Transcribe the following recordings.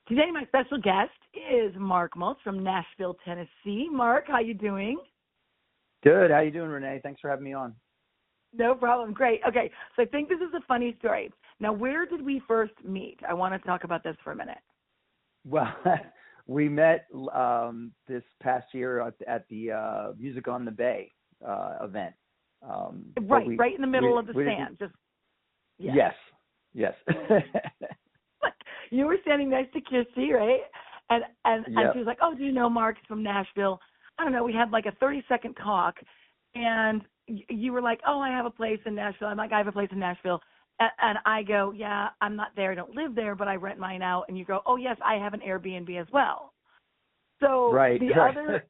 Today, my special guest is Mark Mulch from Nashville, Tennessee. Mark, how you doing? Good. How you doing, Renee? Thanks for having me on. No problem. Great. Okay, so I think this is a funny story. Now, where did we first meet? I want to talk about this for a minute. Well, we met this past year at the Music on the Bay event. Right in the middle of the stand. Yes. You were standing next to Kissy, right? And Yep. she was like, "Oh, do you know Mark from Nashville?" I don't know. We had like a 30-second talk, and you were like, "Oh, I have a place in Nashville." I'm like, "I have a place in Nashville." And I go, "Yeah, I'm not there. I don't live there, but I rent mine out." And you go, "Oh, yes, I have an Airbnb as well." So other,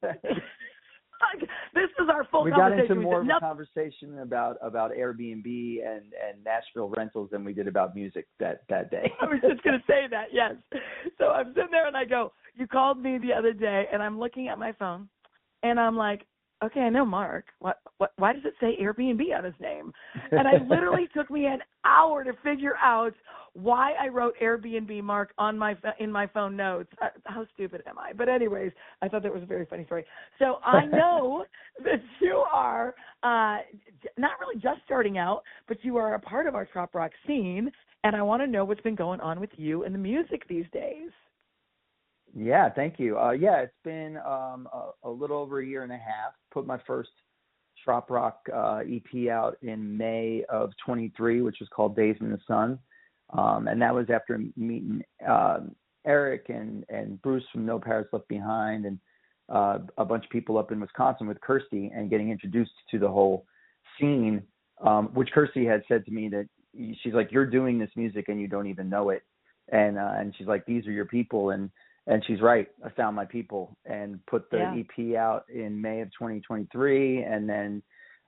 this is our full we conversation. We got into more of a conversation about Airbnb and Nashville rentals than we did about music that day. I was just going to say that, yes. So I'm sitting there and I go, "You called me the other day," and I'm looking at my phone, and I'm like, "Okay, I know Mark. Why does it say Airbnb on his name?" And I literally took me an hour to figure out why I wrote Airbnb Mark in my phone notes. How stupid am I? But anyways, I thought that was a very funny story. So I know that you are not really just starting out, but you are a part of our trop rock scene, and I want to know what's been going on with you and the music these days. Yeah, thank you. It's been a little over a year and a half. Put my first trop rock EP out in May of 23, which was called Days in the Sun. And that was after meeting Eric and Bruce from No Paris Left Behind and a bunch of people up in Wisconsin with Kirsty and getting introduced to the whole scene, which Kirsty had said to me that she's like, "You're doing this music and you don't even know it." And she's like, "These are your people." And she's right. I found my people and put the EP out in May of 2023 and then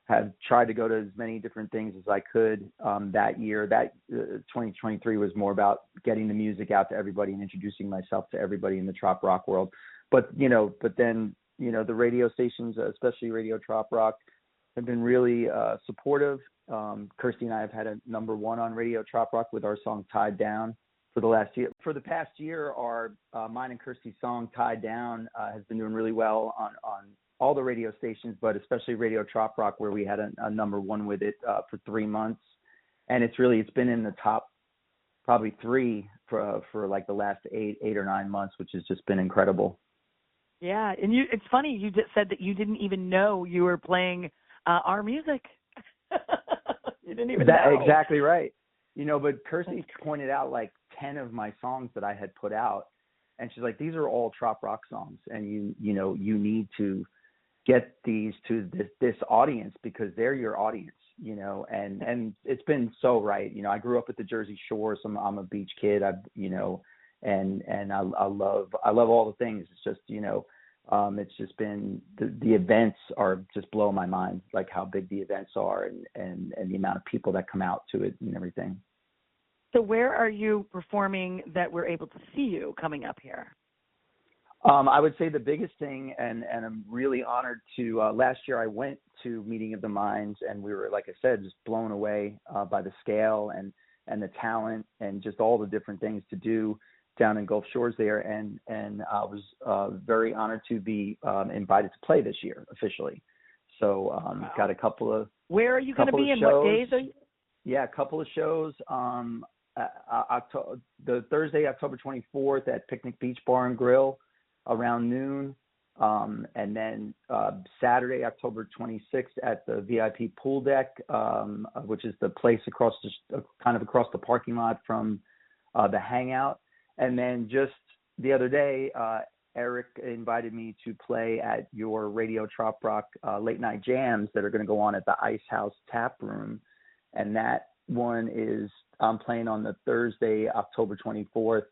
have tried to go to as many different things as I could that year. That 2023 was more about getting the music out to everybody and introducing myself to everybody in the trop rock world. But then the radio stations, especially Radio Trop Rock, have been really supportive. Kirsty and I have had a number one on Radio Trop Rock with our song Tied Down for the last year. For the past year, our mine and Kirsty's song Tied Down has been doing really well on all the radio stations, but especially Radio Trop Rock, where we had a number one with it for 3 months. And it's been in the top probably three for like the last eight or 9 months, which has just been incredible. Yeah, and it's funny, you just said that you didn't even know you were playing our music. You didn't even know. Exactly right. But Kirsty pointed out like 10 of my songs that I had put out, and she's like, "These are all trop rock songs, and you need to get these to this audience because they're your audience, and it's been so right. I grew up at the Jersey Shore, so I'm a beach kid. And I love all the things. It's just, it's just been the events are just blowing my mind, like how big the events are and the amount of people that come out to it and everything." So where are you performing that we're able to see you coming up here? I would say the biggest thing, and I'm really honored to, last year I went to Meeting of the Minds, and we were, like I said, just blown away by the scale and the talent and just all the different things to do down in Gulf Shores there. And I was very honored to be invited to play this year officially. So got a couple of Where are you going to be and what days are you? Yeah, a couple of shows. The Thursday, October 24th at Picnic Beach Bar and Grill around noon. And then Saturday, October 26th at the VIP Pool Deck, which is the place across the parking lot from the Hangout. And then just the other day, Eric invited me to play at your Radio Trop Rock late night jams that are going to go on at the Ice House Tap Room. And that one is I'm playing on the Thursday, October 24th.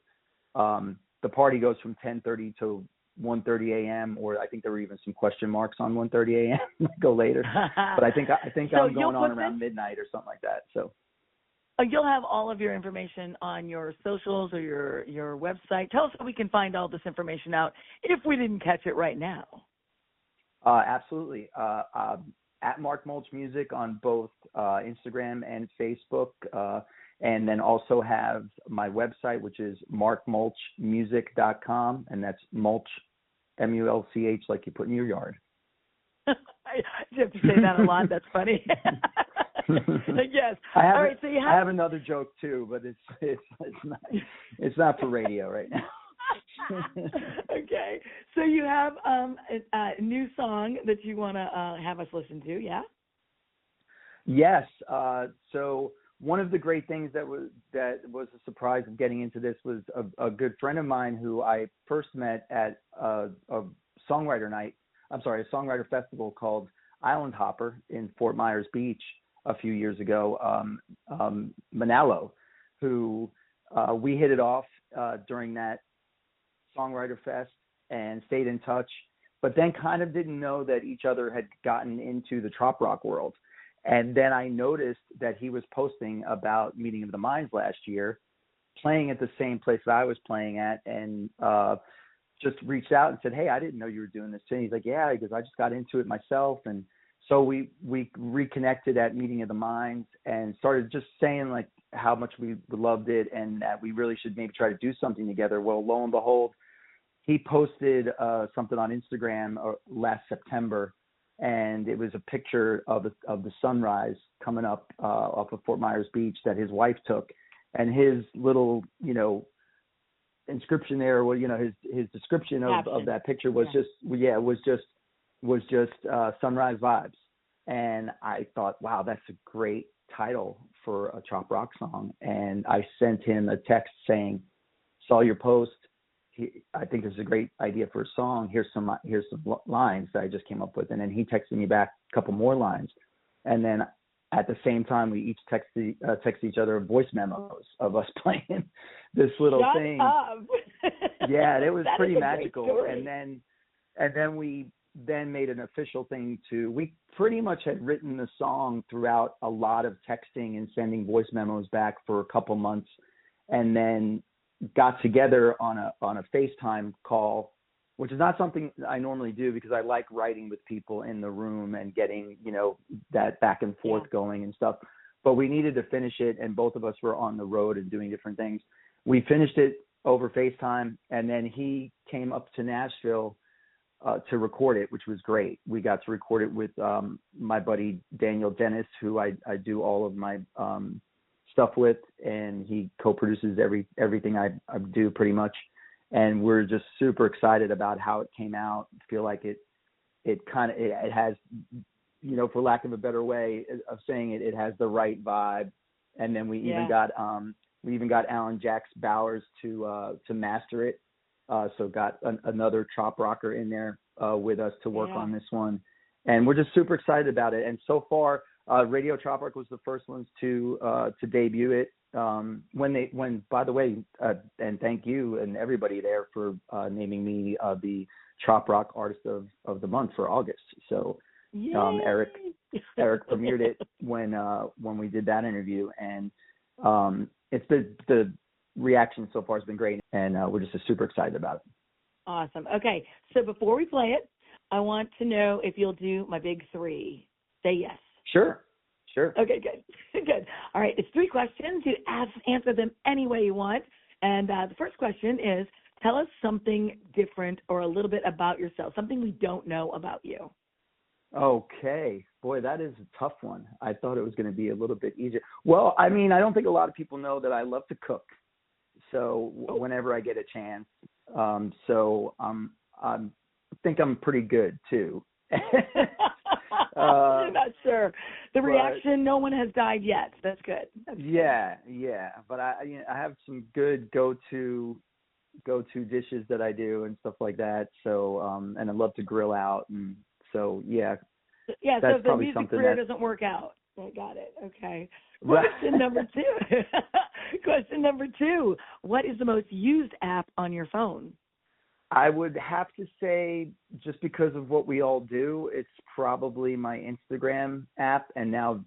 The party goes from 10:30 to 1:30 a.m. or I think there were even some question marks on 1:30 a.m. Go later, but I think so I'm going on around midnight or something like that. So you'll have all of your information on your socials or your website. Tell us how we can find all this information out if we didn't catch it right now. Absolutely. At Mark Mulch Music on both Instagram and Facebook. and then also have my website, which is markmulchmusic.com, and that's mulch, M-U-L-C-H, like you put in your yard. You have to say that a lot. That's funny. Yes. All right. So I have another joke too, but it's not for radio right now. Okay. So you have a new song that you want to have us listen to, yeah? Yes. So one of the great things that was a surprise of getting into this was a good friend of mine who I first met at a songwriter festival called Island Hopper in Fort Myers Beach a few years ago, Manalo, who we hit it off during that songwriter fest and stayed in touch, but then kind of didn't know that each other had gotten into the trop rock world. And then I noticed that he was posting about Meeting of the Minds last year, playing at the same place that I was playing at, and just reached out and said, "Hey, I didn't know you were doing this." And he's like, "Yeah," because I just got into it myself. And so we reconnected at Meeting of the Minds and started just saying like how much we loved it and that we really should maybe try to do something together. Well, lo and behold, he posted something on Instagram last September, and it was a picture of the sunrise coming up off of Fort Myers Beach that his wife took, and his little, inscription there, his description of that picture was just sunrise vibes. And I thought, wow, that's a great title for a trop rock song. And I sent him a text saying, saw your post. I think this is a great idea for a song. Here's some lines that I just came up with. And then he texted me back a couple more lines. And then at the same time, we each text each other voice memos of us playing this little thing. Up. Yeah, it was pretty magical. And then we made an official thing we pretty much had written the song throughout a lot of texting and sending voice memos back for a couple months, and then got together on a FaceTime call, which is not something I normally do because I like writing with people in the room and getting, that back and forth going and stuff. But we needed to finish it, and both of us were on the road and doing different things. We finished it over FaceTime, and then he came up to Nashville to record it, which was great. We got to record it with my buddy Daniel Dennis, who I do all of my stuff with, and he co-produces everything I do pretty much. And we're just super excited about how it came out. Feel like it has, for lack of a better way of saying it, it has the right vibe. And then we even got Alan Jacks Bowers to master it. So got another trop rocker in there with us to work on this one, and we're just super excited about it. And so far, Radio Trop Rock was the first ones to debut it. When by the way, and thank you and everybody there for naming me the Trop Rock Artist of the Month for August. So Eric premiered it when we did that interview, and it's the reaction so far has been great, and we're just super excited about it. Awesome. Okay, so before we play it, I want to know if you'll do my big three. Say yes. Sure. Okay, good. All right, it's 3 questions. You answer them any way you want. And the first question is, tell us something different or a little bit about yourself, something we don't know about you. Okay. Boy, that is a tough one. I thought it was going to be a little bit easier. Well, I mean, I don't think a lot of people know that I love to cook. So whenever I get a chance, I think I'm pretty good too. You're not sure. The reaction, no one has died yet. That's good. Yeah. But I have some good go-to dishes that I do and stuff like that. So and I love to grill out, and so yeah. So if the music career doesn't work out, I got it. Okay. Question number 2. Question number 2. What is the most used app on your phone? I would have to say, just because of what we all do, it's probably my Instagram app, and now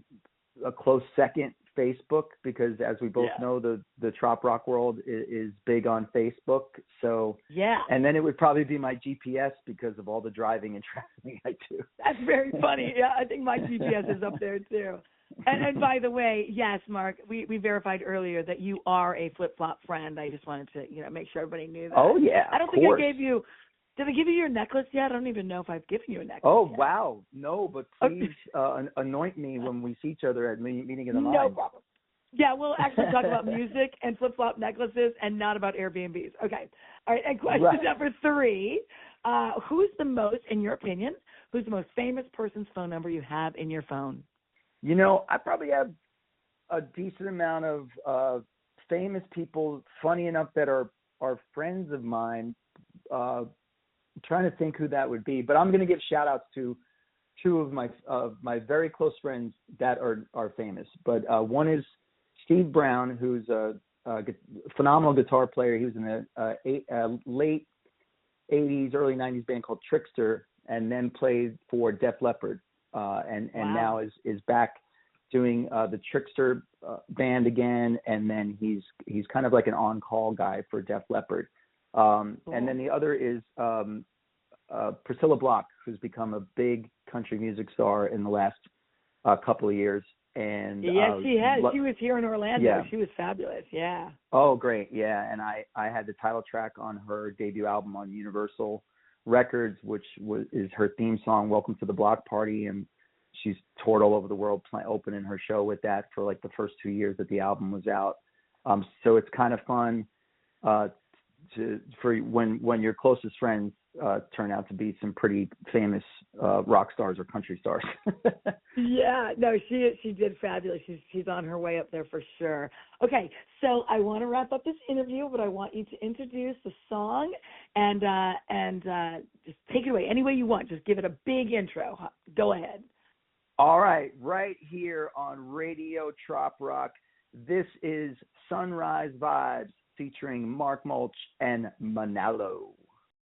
a close second, Facebook, because as we both know, the trop rock world is big on Facebook. So and then it would probably be my GPS because of all the driving and traveling I do. That's very funny. Yeah, I think my GPS is up there too. And by the way, yes, Mark, we verified earlier that you are a flip-flop friend. I just wanted to, make sure everybody knew that. Oh, yeah, I don't think I gave you, did I give you your necklace yet? I don't even know if I've given you a necklace yet. Wow. No, but please anoint me when we see each other at Meeting of the Mind. No problem. Yeah, we'll actually talk about music and flip-flop necklaces and not about Airbnbs. Okay. All right, and question number 3, who's the most, in your opinion, who's the most famous person's phone number you have in your phone? I probably have a decent amount of famous people, funny enough, that are friends of mine. I'm trying to think who that would be, but I'm going to give shout-outs to 2 of my very close friends that are famous. But one is Steve Brown, who's a phenomenal guitar player. He was in a late 80s, early 90s band called Trickster, and then played for Def Leppard, and now is back doing the Trickster band again, and then he's kind of like an on-call guy for Def Leppard. Cool. And then the other is Priscilla Block, who's become a big country music star in the last couple of years. And yes, she has. She was here in Orlando. Yeah. She was fabulous. Yeah. Oh, great. Yeah. And I had the title track on her debut album on Universal Records, which is her theme song, Welcome to the Block Party. And she's toured all over the world, opening her show with that for like the first 2 years that the album was out. So it's kind of fun for when your closest friends turn out to be some pretty famous rock stars or country stars. Yeah, no, she did fabulous. She's on her way up there for sure. Okay, so I want to wrap up this interview, but I want you to introduce the song and just take it away any way you want. Just give it a big intro. Go ahead. All right here on Radio Trop Rock. This is Sunrise Vibes featuring Mark Mulch and Manalo.